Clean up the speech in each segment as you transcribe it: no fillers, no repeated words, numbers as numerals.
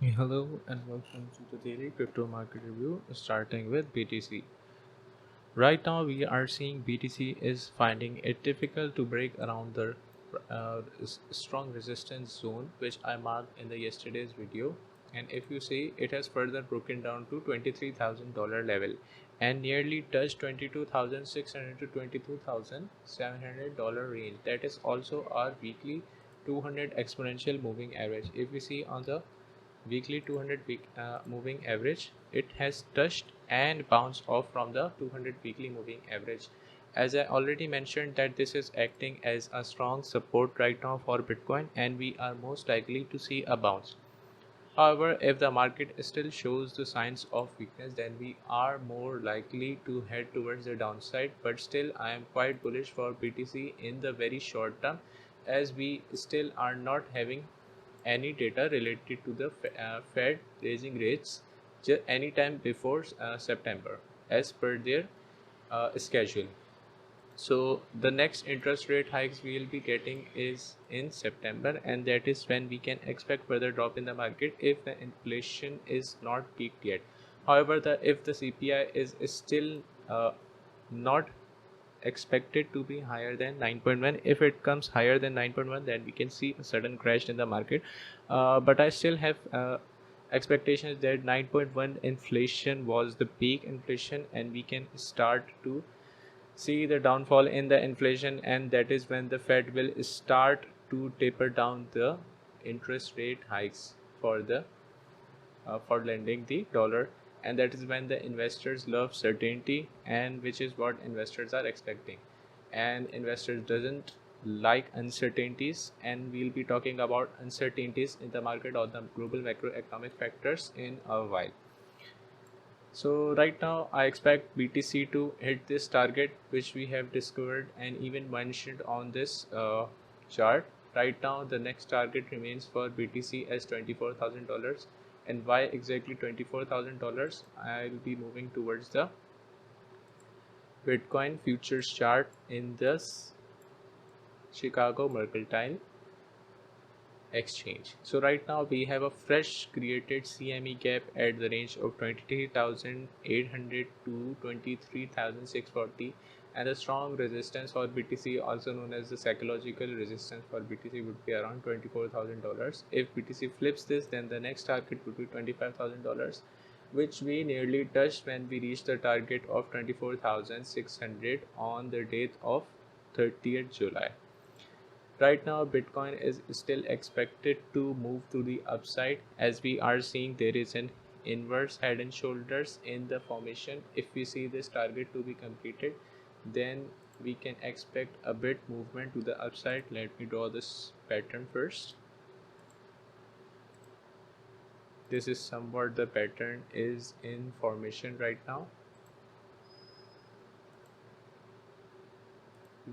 Hello and welcome to the daily crypto market review starting with BTC. Right now we are seeing BTC is finding it difficult to break around the strong resistance zone which I marked in the yesterday's video, and if you see it has further broken down to $23,000 level and nearly touched 22,600 to $22,700 range. That is also our weekly 200 exponential moving average. If we see on the weekly 200 week moving average, it has touched and bounced off from the 200 weekly moving average. As I already mentioned that this is acting as a strong support right now for Bitcoin, and we are most likely to see a bounce. However, if the market still shows the signs of weakness, then we are more likely to head towards the downside. But still, I am quite bullish for BTC in the very short term, as we still are not having any data related to the Fed raising rates anytime before September, as per their schedule. So the next interest rate hikes we will be getting is in September, and that is when we can expect further drop in the market if the inflation is not peaked yet. However, if the CPI is still not expected to be higher than 9.1, if it comes higher than 9.1, then we can see a sudden crash in the market. But I still have expectations that 9.1 inflation was the peak inflation, and we can start to see the downfall in the inflation, and that is when the Fed will start to taper down the interest rate hikes for the for lending the dollar, and that is when the investors love certainty, and which is what investors are expecting, and investors doesn't like uncertainties, and we'll be talking about uncertainties in the market or the global macroeconomic factors in a while. So right now I expect BTC to hit this target which we have discovered and even mentioned on this chart. Right now the next target remains for BTC as $24,000. And why exactly $24,000? I'll be moving towards the Bitcoin futures chart in this Chicago Mercantile Exchange. So right now we have a fresh created CME gap at the range of 23,800 to 23,640, and a strong resistance for BTC, also known as the psychological resistance for BTC, would be around $24,000. If BTC flips this, then the next target would be $25,000, which we nearly touched when we reached the target of 24,600 on the date of 30th July. Right now Bitcoin is still expected to move to the upside, as we are seeing there is an inverse head and shoulders in the formation. If we see this target to be completed, then we can expect a bit movement to the upside. Let me draw this pattern first. This is somewhat the pattern is in formation right now.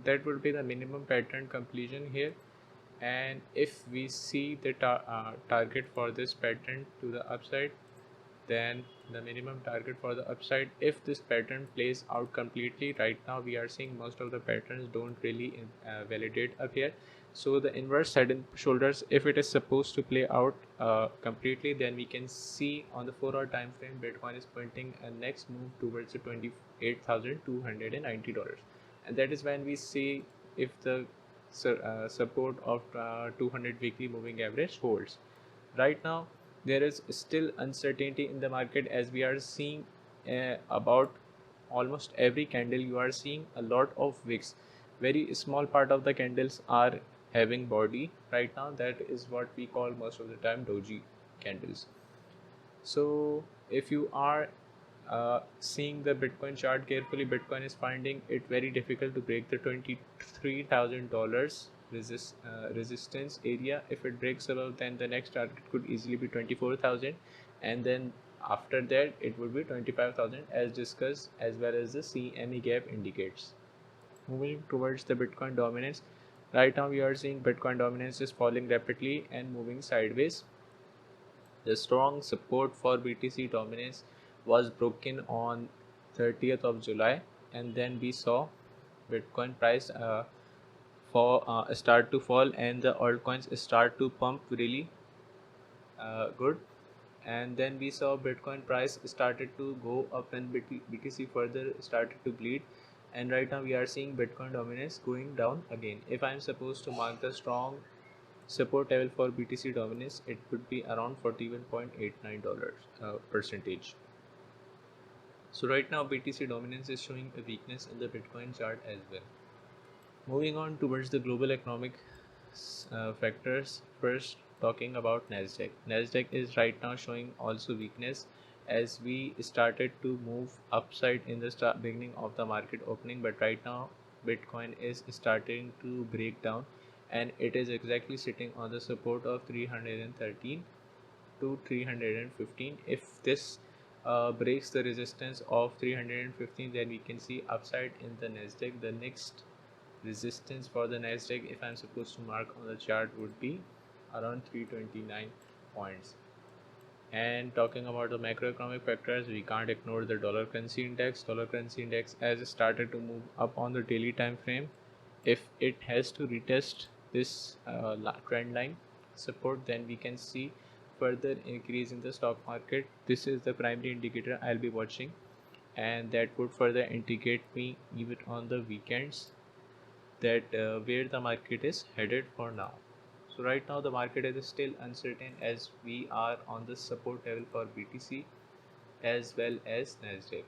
That would be the minimum pattern completion here, and if we see the target for this pattern to the upside, then the minimum target for the upside, if this pattern plays out completely. Right now we are seeing most of the patterns don't really validate up here, so the inverse head and shoulders, if it is supposed to play out completely, then we can see on the 4-hour time frame Bitcoin is pointing a next move towards the $28,290, and that is when we see if the support of 200 weekly moving average holds. Right now there is still uncertainty in the market, as we are seeing about almost every candle you are seeing a lot of wicks. Very small part of the candles are having body right now. That is what we call most of the time doji candles. So if you are seeing the Bitcoin chart carefully, Bitcoin is finding it very difficult to break the $23,000 resistance area. If it breaks above, then the next target could easily be 24,000, and then after that it would be 25,000 as discussed, as well as the CME gap indicates. Moving towards the Bitcoin dominance, right now we are seeing Bitcoin dominance is falling rapidly and moving sideways. The strong support for BTC dominance was broken on 30th of July, and then we saw Bitcoin price start to fall, and the altcoins start to pump really good. and then we saw Bitcoin price started to go up and BTC further started to bleed, and right now we are seeing Bitcoin dominance going down again. If I'm supposed to mark the strong support level for BTC dominance, it would be around $41.89 percentage. So right now BTC dominance is showing a weakness in the Bitcoin chart as well. Moving on towards the global economic factors, first talking about Nasdaq. Nasdaq is right now showing also weakness as we started to move upside in the beginning of the market opening, but right now Bitcoin is starting to break down and it is exactly sitting on the support of 313 to 315. If this breaks the resistance of 315, then we can see upside in the Nasdaq. The next resistance for the Nasdaq, if I'm supposed to mark on the chart, would be around 329 points. And talking about the macroeconomic factors, we can't ignore the dollar currency index. Dollar currency index has started to move up on the daily time frame. If it has to retest this trend line support, then we can see further increase in the stock market. This is the primary indicator I'll be watching, and that would further indicate me even on the weekends that where the market is headed for now. So right now the market is still uncertain as we are on the support level for BTC as well as Nasdaq.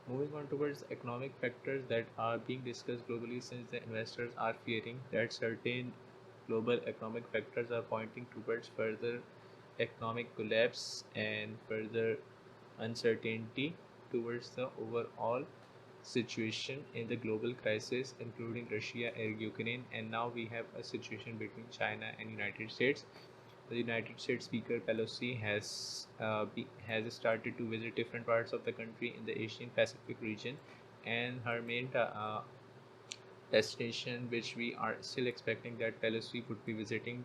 Moving on towards economic factors that are being discussed globally, since the investors are fearing that certain global economic factors are pointing towards further economic collapse and further uncertainty towards the overall situation in the global crisis, including Russia and Ukraine, and now we have a situation between China and United States. The United States Speaker Pelosi has started to visit different parts of the country in the Asian Pacific region, and her main destination, which we are still expecting that Pelosi would be visiting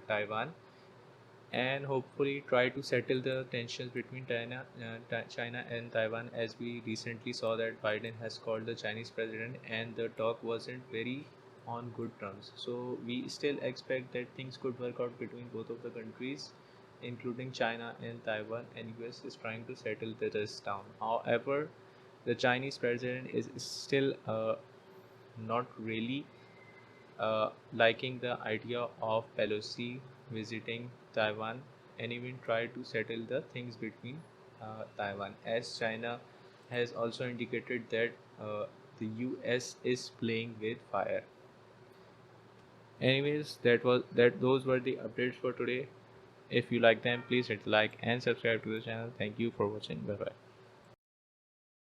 Taiwan, and hopefully try to settle the tensions between China and Taiwan, as we recently saw that Biden has called the Chinese president and the talk wasn't very on good terms. So we still expect that things could work out between both of the countries, including China and Taiwan, and US is trying to settle this down. However, the Chinese president is still not really liking the idea of Pelosi visiting Taiwan and even try to settle the things between Taiwan, as China has also indicated that the US is playing with fire. Anyways, those were the updates for today. If you like them, please hit like and subscribe to the channel. Thank you for watching. Bye bye.